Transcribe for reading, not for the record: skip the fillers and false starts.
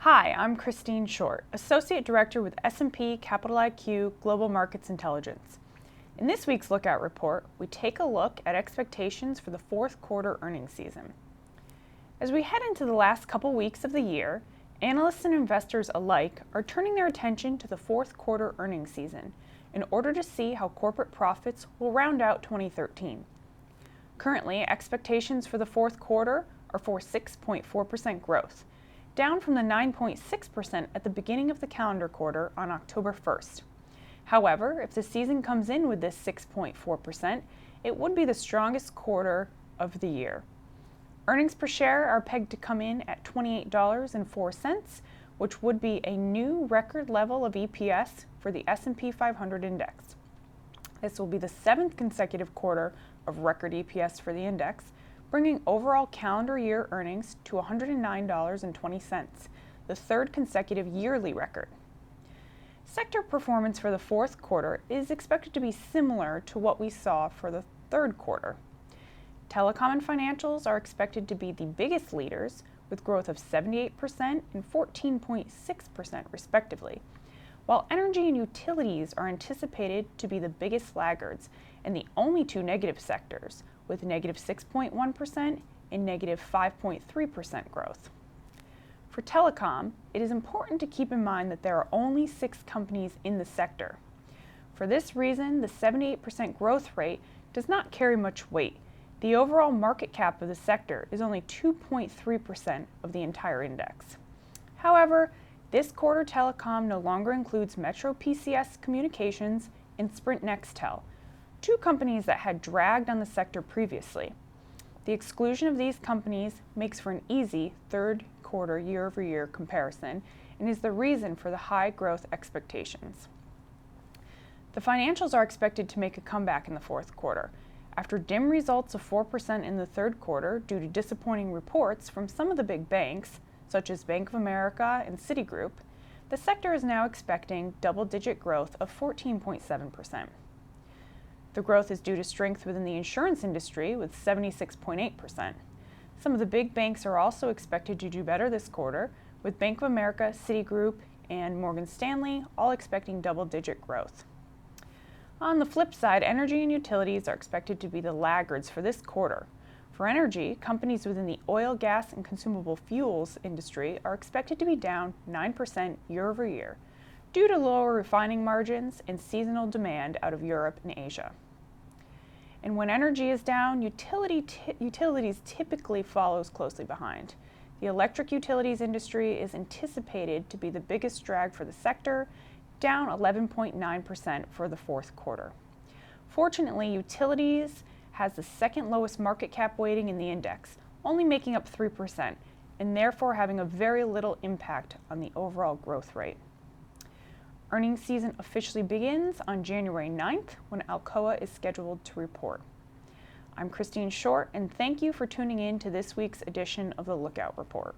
Hi, I'm Christine Short, Associate Director with S&P Capital IQ Global Markets Intelligence. In this week's Lookout Report, we take a look at expectations for the fourth quarter earnings season. As we head into the last couple weeks of the year, analysts and investors alike are turning their attention to the fourth quarter earnings season in order to see how corporate profits will round out 2013. Currently, expectations for the fourth quarter are for 6.4% growth, down from the 9.6% at the beginning of the calendar quarter on October 1st. However, if the season comes in with this 6.4%, it would be the strongest quarter of the year. Earnings per share are pegged to come in at $28.04, which would be a new record level of EPS for the S&P 500 index. This will be the seventh consecutive quarter of record EPS for the index, bringing overall calendar year earnings to $109.20, the third consecutive yearly record. Sector performance for the fourth quarter is expected to be similar to what we saw for the third quarter. Telecom and financials are expected to be the biggest leaders, with growth of 78% and 14.6% respectively, while energy and utilities are anticipated to be the biggest laggards and the only two negative sectors, with negative 6.1% and negative 5.3% growth. For telecom, it is important to keep in mind that there are only 6 companies in the sector. For this reason, the 78% growth rate does not carry much weight. The overall market cap of the sector is only 2.3% of the entire index. However, this quarter telecom no longer includes Metro PCS Communications and Sprint Nextel, two companies that had dragged on the sector previously. The exclusion of these companies makes for an easy third quarter year-over-year comparison and is the reason for the high growth expectations. The financials are expected to make a comeback in the fourth quarter. After dim results of 4% in the third quarter due to disappointing reports from some of the big banks, such as Bank of America and Citigroup, the sector is now expecting double-digit growth of 14.7%. The growth is due to strength within the insurance industry with 76.8%. Some of the big banks are also expected to do better this quarter, with Bank of America, Citigroup, and Morgan Stanley all expecting double-digit growth. On the flip side, energy and utilities are expected to be the laggards for this quarter. For energy, companies within the oil, gas, and consumable fuels industry are expected to be down 9% year-over-year due to lower refining margins and seasonal demand out of Europe and Asia. And when energy is down, utilities typically follows closely behind. The electric utilities industry is anticipated to be the biggest drag for the sector, down 11.9% for the fourth quarter. Fortunately, utilities has the second lowest market cap weighting in the index, only making up 3%, and therefore having a very little impact on the overall growth rate. Earnings season officially begins on January 9th when Alcoa is scheduled to report. I'm Christine Short, and thank you for tuning in to this week's edition of the Lookout Report.